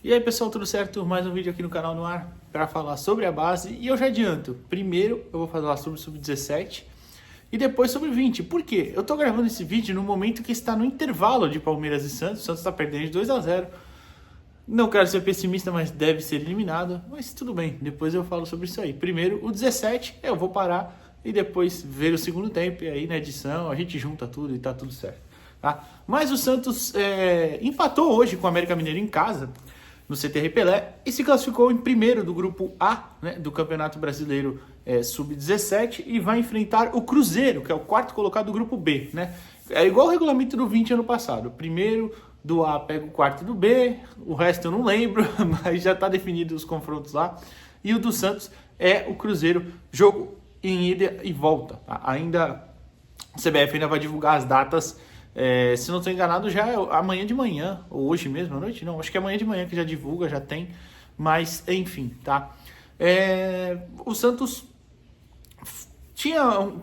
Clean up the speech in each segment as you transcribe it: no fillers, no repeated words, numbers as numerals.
E aí pessoal, tudo certo? Mais um vídeo aqui no canal no ar para falar sobre a base. E eu já adianto, primeiro eu vou falar sobre o Sub-17 e depois sobre o 20. Por quê? Eu tô gravando esse vídeo no momento que está no intervalo de Palmeiras e Santos. O Santos está perdendo de 2-0. Não quero ser pessimista, mas deve ser eliminado. Mas tudo bem, depois eu falo sobre isso aí. Primeiro o 17, eu vou parar e depois ver o segundo tempo. E aí na edição a gente junta tudo e tá tudo certo. Tá? Mas o Santos empatou hoje com o América Mineiro em casa, no CT Pelé, e se classificou em primeiro do grupo A, né, do Campeonato Brasileiro Sub-17, e vai enfrentar o Cruzeiro, que é o quarto colocado do grupo B. Né? É igual o regulamento do 20 ano passado. O primeiro do A pega o quarto do B, o resto eu não lembro, mas já está definido os confrontos lá. E o do Santos é o Cruzeiro, jogo em ida e volta. Tá? Ainda a CBF ainda vai divulgar as datas. Se não estou enganado, já é amanhã de manhã, ou hoje mesmo, à noite, não, acho que é amanhã de manhã que já divulga, já tem, mas enfim, tá? O Santos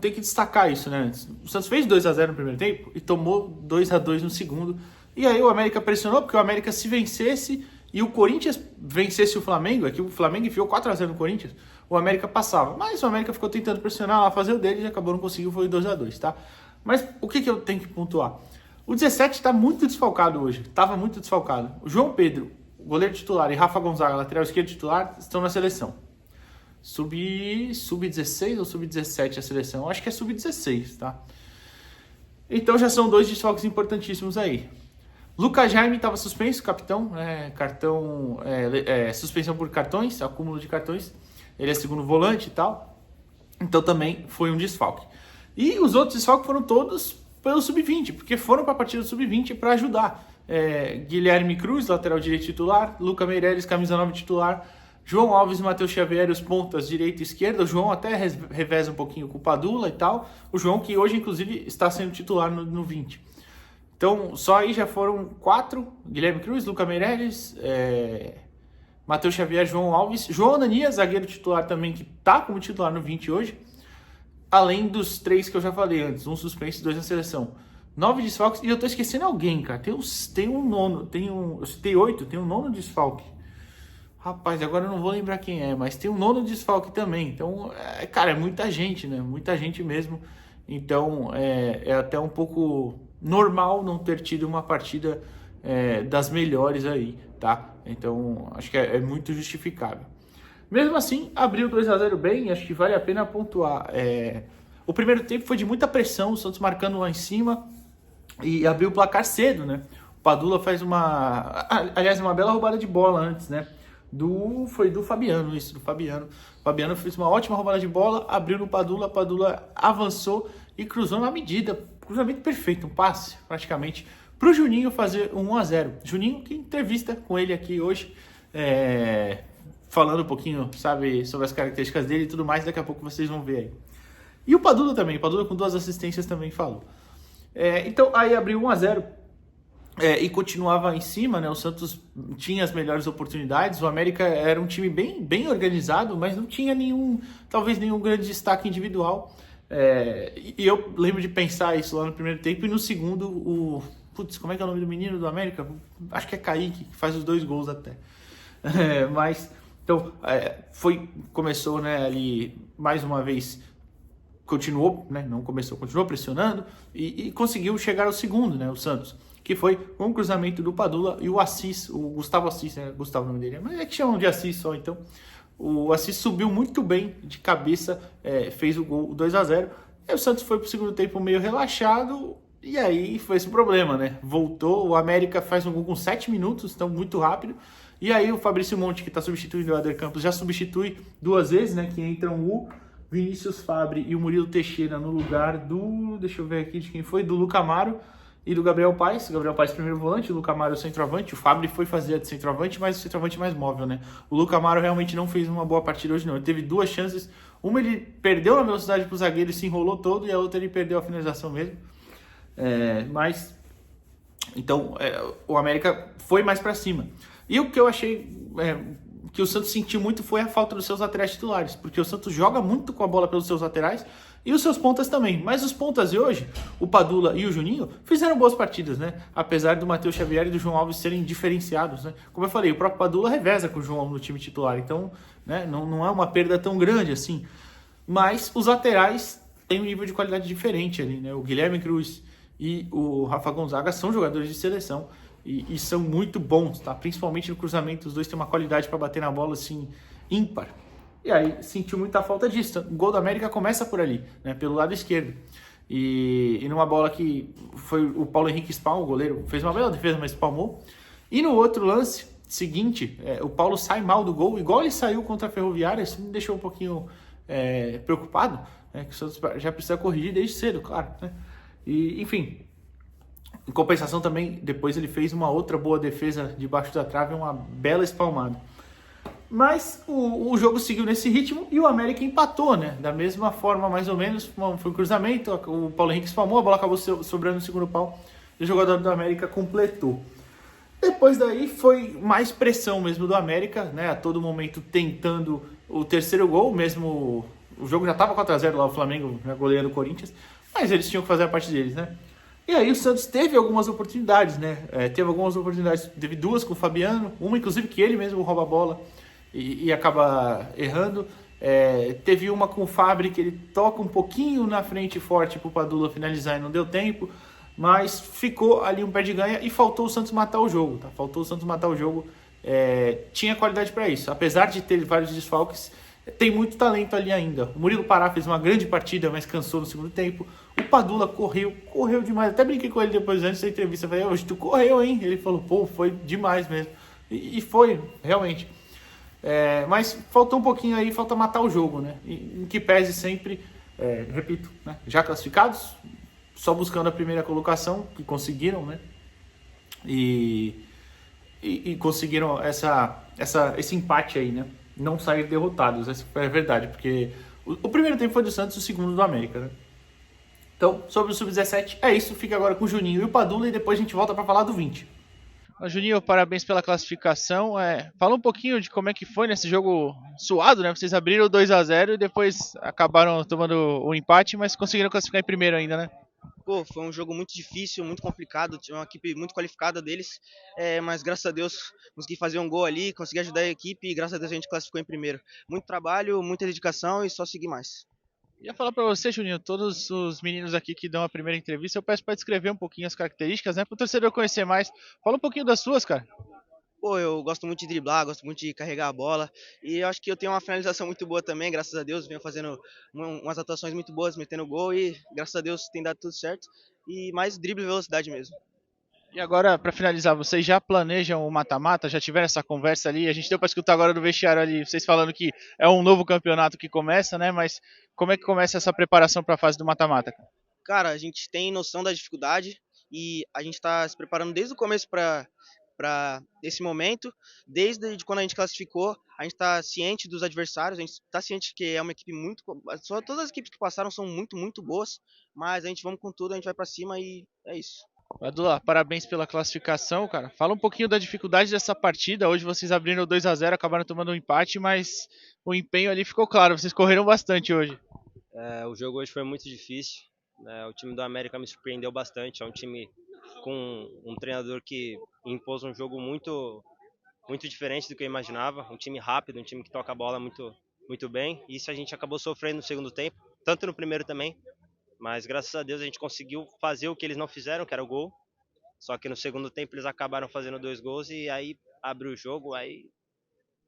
tem que destacar isso, né? O Santos fez 2-0 no primeiro tempo e tomou 2-2 no segundo, e aí o América pressionou, porque o América se vencesse e o Corinthians vencesse o Flamengo, aqui o Flamengo enfiou 4-0 no Corinthians, o América passava, mas o América ficou tentando pressionar lá, fazer o dele e acabou não conseguiu, foi 2-2, tá? Mas o que eu tenho que pontuar? O 17 está muito desfalcado hoje. Estava muito desfalcado. O João Pedro, goleiro titular, e Rafa Gonzaga, lateral esquerdo titular, estão na seleção. Sub-16 ou Sub-17 a seleção? Eu acho que é Sub-16, tá? Então já são dois desfalques importantíssimos aí. Lucas Jaime estava suspenso, capitão, suspensão por cartões, acúmulo de cartões. Ele é segundo volante e tal. Então também foi um desfalque. E os outros desfalques foram todos pelo Sub-20, porque foram para a partida do Sub-20 para ajudar. Guilherme Cruz, lateral direito titular, Luca Meireles, camisa 9 titular, João Alves e Matheus Xavier, os pontas direita e esquerda. O João até reveza um pouquinho com o Padula e tal. O João que hoje, inclusive, está sendo titular no 20. Então, só aí já foram 4, Guilherme Cruz, Luca Meireles, Matheus Xavier, João Alves, João Ananias, zagueiro titular também, que está como titular no 20 hoje. Além dos 3 que eu já falei antes, um suspenso e 2 na seleção. 9 desfalques, e eu tô esquecendo alguém, cara. Tem um nono, eu citei 8, tem um nono desfalque. Rapaz, agora eu não vou lembrar quem é, mas tem um nono desfalque também. Então, cara, é muita gente, né? Muita gente mesmo. Então, é até um pouco normal não ter tido uma partida das melhores aí, tá? Então, acho que é muito justificável. Mesmo assim, abriu 2-0 bem, acho que vale a pena pontuar. O primeiro tempo foi de muita pressão, o Santos marcando lá em cima e abriu o placar cedo, né? O Padula faz uma bela roubada de bola antes, né? Foi do Fabiano, isso, do Fabiano. O Fabiano fez uma ótima roubada de bola, abriu no Padula, o Padula avançou e cruzou na medida. Cruzamento perfeito, um passe praticamente para o Juninho fazer um 1-0. Juninho, que entrevista com ele aqui hoje, falando um pouquinho, sabe, sobre as características dele e tudo mais, daqui a pouco vocês vão ver aí. E o Padula também, o Padula com 2 assistências também falou. Então aí abriu 1-0 e continuava em cima, né? O Santos tinha as melhores oportunidades, o América era um time bem organizado, mas não tinha talvez nenhum grande destaque individual. E eu lembro de pensar isso lá no primeiro tempo, e no segundo, como é que é o nome do menino do América? Acho que é Kaique, que faz os 2 gols até. Então, começou, né, ali, mais uma vez, continuou, né, não começou, continuou pressionando e conseguiu chegar ao segundo, né, o Santos, que foi um cruzamento do Padula e o Assis, o Gustavo Assis, né, Gustavo o nome dele, mas é que chamam de Assis só, então, o Assis subiu muito bem de cabeça, fez o gol, 2-0, e o Santos foi para o segundo tempo meio relaxado, e aí foi esse problema, né, voltou, o América faz um gol com 7 minutos, então muito rápido. E aí o Fabrício Monte, que está substituindo o Éder Campos, já substitui 2 vezes, né? Que entram o Vinícius Fabre e o Murilo Teixeira no lugar do... Deixa eu ver aqui de quem foi. Do Luca Amaro e do Gabriel Paes. O Gabriel Paes primeiro volante, o Luca Amaro centroavante. O Fabre foi fazer a de centroavante, mas o centroavante mais móvel, né? O Luca Amaro realmente não fez uma boa partida hoje, não. Ele teve 2 chances. Uma ele perdeu na velocidade pro zagueiro e se enrolou todo. E a outra ele perdeu a finalização mesmo. Então, o América foi mais para cima. E o que eu achei que o Santos sentiu muito foi a falta dos seus laterais titulares, porque o Santos joga muito com a bola pelos seus laterais E os seus pontas também. Mas os pontas de hoje, o Padula e o Juninho, fizeram boas partidas, né? Apesar do Matheus Xavier e do João Alves serem diferenciados, né? Como eu falei, o próprio Padula reveza com o João Alves no time titular. Então, né, não é uma perda tão grande assim. Mas os laterais têm um nível de qualidade diferente ali, né? O Guilherme Cruz e o Rafa Gonzaga são jogadores de seleção e são muito bons, tá? Principalmente no cruzamento, os dois têm uma qualidade para bater na bola assim ímpar. E aí sentiu muita falta disso. O gol da América começa por ali, né? Pelo lado esquerdo. E numa bola que foi o Paulo Henrique Spalma, o goleiro, fez uma bela defesa, mas espalmou. E no outro lance seguinte, o Paulo sai mal do gol, igual ele saiu contra a Ferroviária. Isso me deixou um pouquinho preocupado, né? Que o Santos já precisa corrigir desde cedo, claro, né? E, enfim, em compensação também, depois ele fez uma outra boa defesa debaixo da trave, uma bela espalmada. Mas o jogo seguiu nesse ritmo e o América empatou, né? Da mesma forma, mais ou menos, foi um cruzamento, o Paulo Henrique espalmou, a bola acabou sobrando no segundo pau e o jogador do América completou. Depois daí foi mais pressão mesmo do América, né? A todo momento tentando o terceiro gol, mesmo o jogo já estava 4-0 lá, o Flamengo, né, goleando o Corinthians, mas eles tinham que fazer a parte deles, né? E aí o Santos teve algumas oportunidades, né? Teve algumas oportunidades, teve duas com o Fabiano, uma inclusive que ele mesmo rouba a bola e acaba errando. Teve uma com o Fabri que ele toca um pouquinho na frente forte pro Padula finalizar e não deu tempo, mas ficou ali um pé de ganha e faltou o Santos matar o jogo, tá? Faltou o Santos matar o jogo. Tinha qualidade para isso, apesar de ter vários desfalques, tem muito talento ali ainda. O Murilo Pará fez uma grande partida, mas cansou no segundo tempo. O Padula correu demais. Até brinquei com ele depois, antes da entrevista. Falei, hoje tu correu, hein? Ele falou, pô, foi demais mesmo. E foi, realmente. Mas faltou um pouquinho aí, falta matar o jogo, né? Em que pese sempre, repito, né? Já classificados, só buscando a primeira colocação, que conseguiram, né? E conseguiram esse empate aí, né? Não sair derrotados, essa é a verdade, porque o primeiro tempo foi do Santos, o segundo do América, né? Então, sobre o Sub-17, é isso. Fica agora com o Juninho e o Padula e depois a gente volta para falar do 20. Juninho, parabéns pela classificação. Fala um pouquinho de como é que foi nesse jogo suado, né? Vocês abriram 2-0 e depois acabaram tomando o empate, mas conseguiram classificar em primeiro ainda, né? Pô, foi um jogo muito difícil, muito complicado, tinha uma equipe muito qualificada deles, mas graças a Deus consegui fazer um gol ali, consegui ajudar a equipe e graças a Deus a gente classificou em primeiro. Muito trabalho, muita dedicação e só seguir mais. Ia falar para você, Juninho, todos os meninos aqui que dão a primeira entrevista, eu peço para descrever um pouquinho as características, né? Para o torcedor conhecer mais. Fala um pouquinho das suas, cara. Pô, eu gosto muito de driblar, gosto muito de carregar a bola e eu acho que eu tenho uma finalização muito boa também, graças a Deus, venho fazendo umas atuações muito boas, metendo gol e graças a Deus tem dado tudo certo e mais drible e velocidade mesmo. E agora, para finalizar, vocês já planejam o mata-mata? Já tiveram essa conversa ali? A gente deu para escutar agora do vestiário ali, vocês falando que é um novo campeonato que começa, né? Mas como é que começa essa preparação para a fase do mata-mata? Cara, a gente tem noção da dificuldade e a gente está se preparando desde o começo para esse momento. Desde quando a gente classificou, a gente está ciente dos adversários, a gente está ciente que é uma equipe muito. Todas as equipes que passaram são muito, muito boas, mas a gente vamos com tudo, a gente vai para cima e é isso. Adula, parabéns pela classificação, cara. Fala um pouquinho da dificuldade dessa partida. Hoje vocês abriram 2-0, acabaram tomando um empate, mas o empenho ali ficou claro. Vocês correram bastante hoje. O jogo hoje foi muito difícil, né? O time do América me surpreendeu bastante. É um time com um treinador que impôs um jogo muito, muito diferente do que eu imaginava. Um time rápido, um time que toca a bola muito, muito bem. E isso a gente acabou sofrendo no segundo tempo, tanto no primeiro também. Mas graças a Deus a gente conseguiu fazer o que eles não fizeram, que era o gol. Só que no segundo tempo eles acabaram fazendo 2 gols e aí abriu o jogo. Aí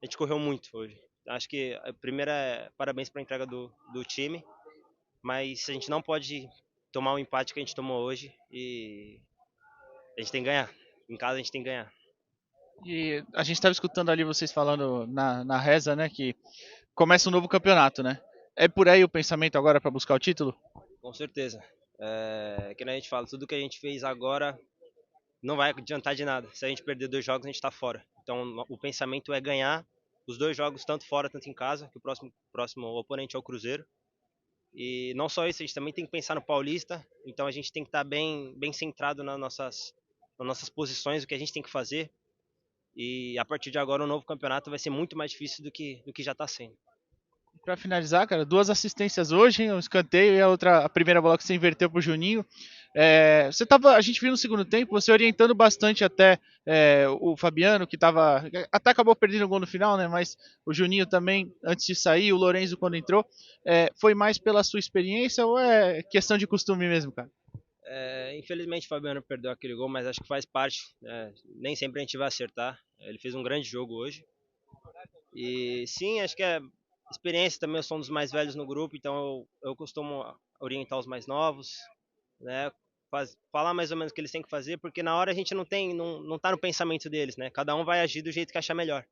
a gente correu muito hoje. Acho que a primeira parabéns para a entrega do time. Mas a gente não pode tomar o empate que a gente tomou hoje e a gente tem que ganhar. Em casa a gente tem que ganhar. E a gente estava escutando ali vocês falando na reza, né, que começa um novo campeonato, né? É por aí o pensamento agora para buscar o título? Com certeza. Que nem a gente fala, tudo que a gente fez agora não vai adiantar de nada. Se a gente perder 2 jogos, a gente está fora. Então o pensamento é ganhar os 2 jogos, tanto fora, tanto em casa, que o próximo oponente é o Cruzeiro. E não só isso, a gente também tem que pensar no Paulista. Então a gente tem que estar bem, bem centrado nas nossas posições, o que a gente tem que fazer. E a partir de agora o novo campeonato vai ser muito mais difícil do que já está sendo. para finalizar, cara, 2 assistências hoje, um escanteio e a primeira bola que você inverteu pro Juninho. A gente viu no segundo tempo, você orientando bastante até o Fabiano, que até acabou perdendo o gol no final, né? Mas o Juninho também, antes de sair, o Lorenzo quando entrou. Foi mais pela sua experiência ou é questão de costume mesmo, cara? Infelizmente o Fabiano perdeu aquele gol, mas acho que faz parte. Nem sempre a gente vai acertar. Ele fez um grande jogo hoje. E sim, acho que é experiência também. Eu sou um dos mais velhos no grupo, então eu costumo orientar os mais novos, né? Falar mais ou menos o que eles têm que fazer, porque na hora a gente não tá no pensamento deles, né? Cada um vai agir do jeito que achar melhor.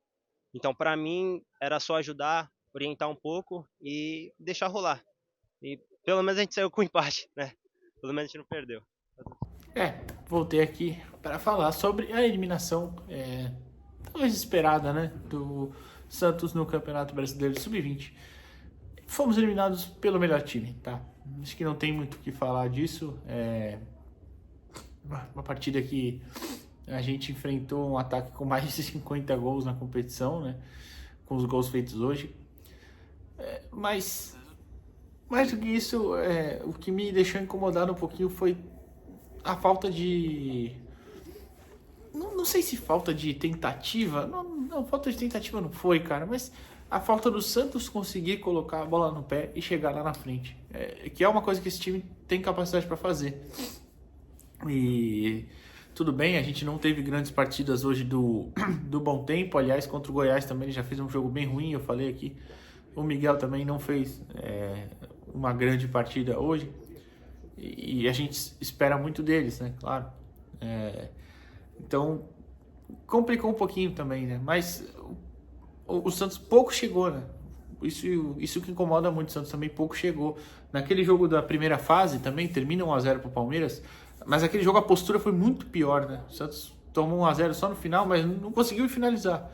Então, para mim, era só ajudar, orientar um pouco e deixar rolar. E pelo menos a gente saiu com empate, né? Pelo menos a gente não perdeu. Voltei aqui para falar sobre a eliminação, talvez esperada, né, do Santos no Campeonato Brasileiro Sub-20. Fomos eliminados pelo melhor time, tá? Acho que não tem muito o que falar disso. Uma partida que a gente enfrentou um ataque com mais de 50 gols na competição, né? Com os gols feitos hoje. Mas mais do que isso, o que me deixou incomodado um pouquinho foi a falta de... Não sei se falta de tentativa. Não, falta de tentativa não foi, cara. Mas a falta do Santos conseguir colocar a bola no pé e chegar lá na frente. Que é uma coisa que esse time tem capacidade para fazer. E tudo bem, a gente não teve grandes partidas hoje do Bom Tempo. Aliás, contra o Goiás também ele já fez um jogo bem ruim, eu falei aqui. O Miguel também não fez uma grande partida hoje. E a gente espera muito deles, né? Claro. Então, complicou um pouquinho também, né? Mas o Santos pouco chegou, né? Isso que incomoda muito, o Santos também pouco chegou. Naquele jogo da primeira fase também, termina 1-0 pro Palmeiras, mas aquele jogo a postura foi muito pior, né? O Santos tomou 1-0 só no final, mas não conseguiu finalizar.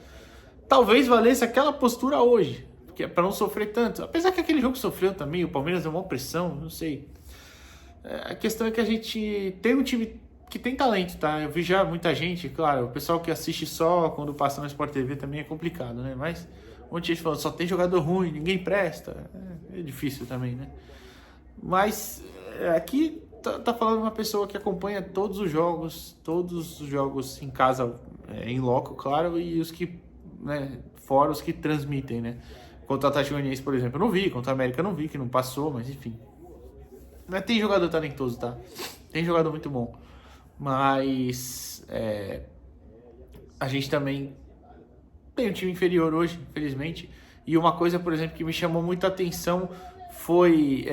Talvez valesse aquela postura hoje, que é para não sofrer tanto. Apesar que aquele jogo sofreu também, o Palmeiras deu uma pressão, não sei. A questão é que a gente tem um time que tem talento, tá? Eu vi já muita gente, claro, o pessoal que assiste só quando passa no Sport TV também é complicado, né? Mas um monte de gente falando, só tem jogador ruim, ninguém presta. É difícil também, né? Mas aqui tá falando uma pessoa que acompanha todos os jogos em casa, em loco, claro, e os que, né, fora os que transmitem, né? Contra o Atlético Goianiense, por exemplo, eu não vi, contra a América eu não vi, que não passou, mas enfim. Mas tem jogador talentoso, tá? Tem jogador muito bom. Mas a gente também tem um time inferior hoje, infelizmente. E uma coisa, por exemplo, que me chamou muita atenção foi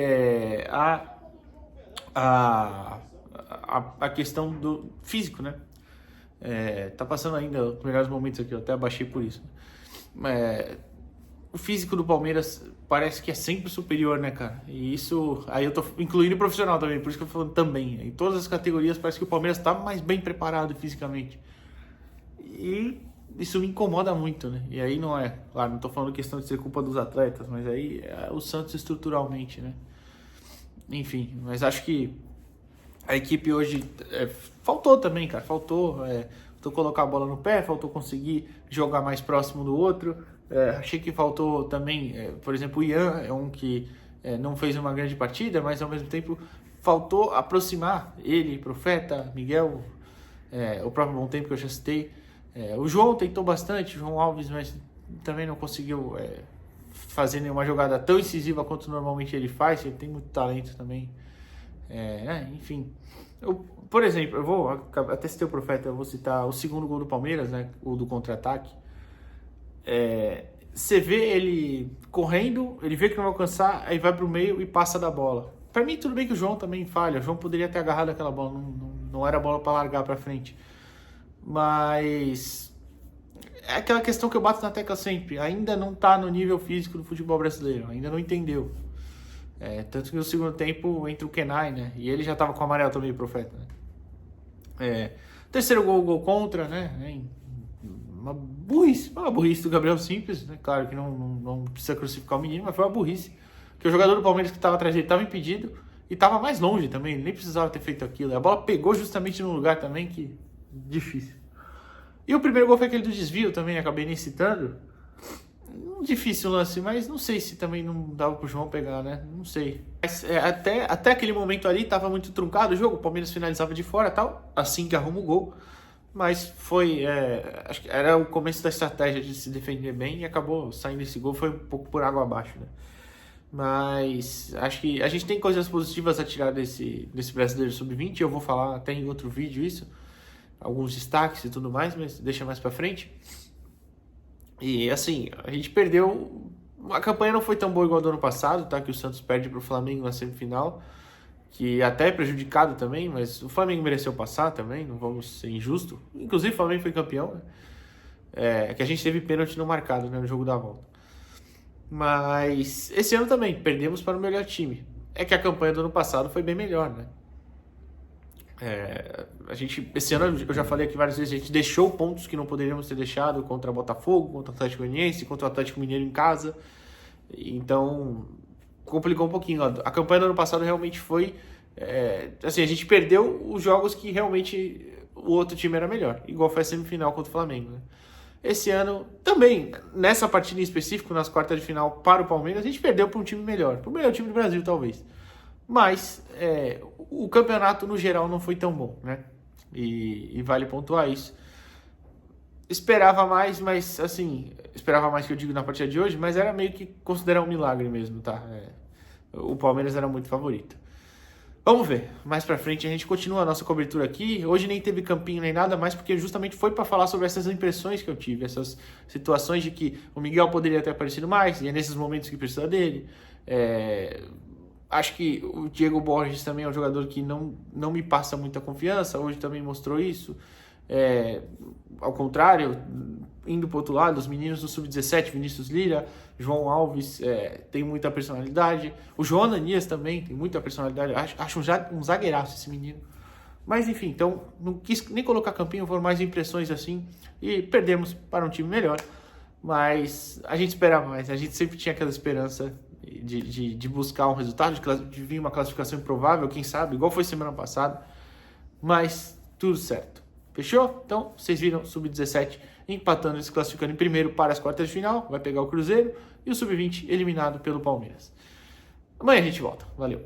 a questão do físico, né? Tá passando ainda os melhores momentos aqui, eu até abaixei por isso. O físico do Palmeiras parece que é sempre superior, né, cara? E isso, aí eu tô incluindo o profissional também, por isso que eu tô falando também. Em todas as categorias parece que o Palmeiras tá mais bem preparado fisicamente. E isso me incomoda muito, né? E aí não é, claro, não tô falando questão de ser culpa dos atletas, mas aí é o Santos estruturalmente, né? Enfim, mas acho que a equipe hoje faltou também, cara. Faltou colocar a bola no pé, faltou conseguir jogar mais próximo do outro. Achei que faltou também, por exemplo, o Ian é um que não fez uma grande partida, mas ao mesmo tempo faltou aproximar ele, Profeta, Miguel, o próprio Bom Tempo que eu já citei. O João tentou bastante, o João Alves, mas também não conseguiu fazer nenhuma jogada tão incisiva quanto normalmente ele faz. Ele tem muito talento também. Enfim, por exemplo, eu vou até citei o Profeta, eu vou citar o segundo gol do Palmeiras, né, o do contra-ataque. Você vê ele correndo, ele vê que não vai alcançar, aí vai pro meio e passa da bola. Pra mim tudo bem que o João também falha, o João poderia ter agarrado aquela bola, não era bola para largar pra frente. Mas é aquela questão que eu bato na tecla sempre, ainda não tá no nível físico do futebol brasileiro, ainda não entendeu. Tanto que no segundo tempo entra o Kenai, né, e ele já tava com o amarelo também, o Profeta, né? Terceiro gol contra, né, uma burrice do Gabriel Simples, né? Claro que não precisa crucificar o menino, mas foi uma burrice. Porque o jogador do Palmeiras que estava atrás dele estava impedido e estava mais longe também, ele nem precisava ter feito aquilo. A bola pegou justamente no lugar também que difícil. E o primeiro gol foi aquele do desvio também, acabei nem citando. Difícil o lance, mas não sei se também não dava pro João pegar, né? Não sei. Mas até aquele momento ali tava muito truncado o jogo, o Palmeiras finalizava de fora e tal, assim que arruma o gol. Mas acho que era o começo da estratégia de se defender bem e acabou saindo esse gol, foi um pouco por água abaixo, né? Mas acho que a gente tem coisas positivas a tirar desse Brasileiro Sub-20, eu vou falar até em outro vídeo isso, alguns destaques e tudo mais, mas deixa mais pra frente. E assim, a gente perdeu. A campanha não foi tão boa igual do ano passado, tá? Que o Santos perde pro Flamengo na semifinal, que até é prejudicado também, mas o Flamengo mereceu passar também, não vamos ser injusto. Inclusive o Flamengo foi campeão, né? Que a gente teve pênalti não marcado, né, no jogo da volta. Mas esse ano também perdemos para o melhor time. É que a campanha do ano passado foi bem melhor, né? Esse ano, eu já falei aqui várias vezes, a gente deixou pontos que não poderíamos ter deixado contra o Botafogo, contra o Atlético Goianiense, contra o Atlético Mineiro em casa. Então, complicou um pouquinho. A campanha do ano passado realmente foi... assim, a gente perdeu os jogos que realmente o outro time era melhor, igual foi a semifinal contra o Flamengo, né? Esse ano, também, nessa partida em específico, nas quartas de final para o Palmeiras, a gente perdeu para um time melhor, para o melhor time do Brasil, talvez. Mas o campeonato, no geral, não foi tão bom, né? E vale pontuar isso. Esperava mais, mas, assim, esperava mais que eu digo na partida de hoje, mas era meio que considerar um milagre mesmo, tá? O Palmeiras era muito favorito. Vamos ver, mais pra frente a gente continua a nossa cobertura aqui. Hoje nem teve campinho nem nada mais, porque justamente foi para falar sobre essas impressões que eu tive, essas situações de que o Miguel poderia ter aparecido mais, e é nesses momentos que precisa dele. Acho que o Diego Borges também é um jogador que não me passa muita confiança, hoje também mostrou isso. Ao contrário, indo para o outro lado, os meninos do Sub-17, Vinícius Lira, João Alves, tem muita personalidade. O João Ananias também tem muita personalidade. Acho um zagueiraço esse menino. Mas enfim, então não quis nem colocar campinho, foram mais impressões assim. E perdemos para um time melhor. Mas a gente esperava mais, a gente sempre tinha aquela esperança de buscar um resultado, de vir uma classificação improvável, quem sabe, igual foi semana passada. Mas tudo certo. Fechou? Então, vocês viram o Sub-17 empatando e se classificando em primeiro para as quartas de final. Vai pegar o Cruzeiro. E o Sub-20 eliminado pelo Palmeiras. Amanhã a gente volta. Valeu!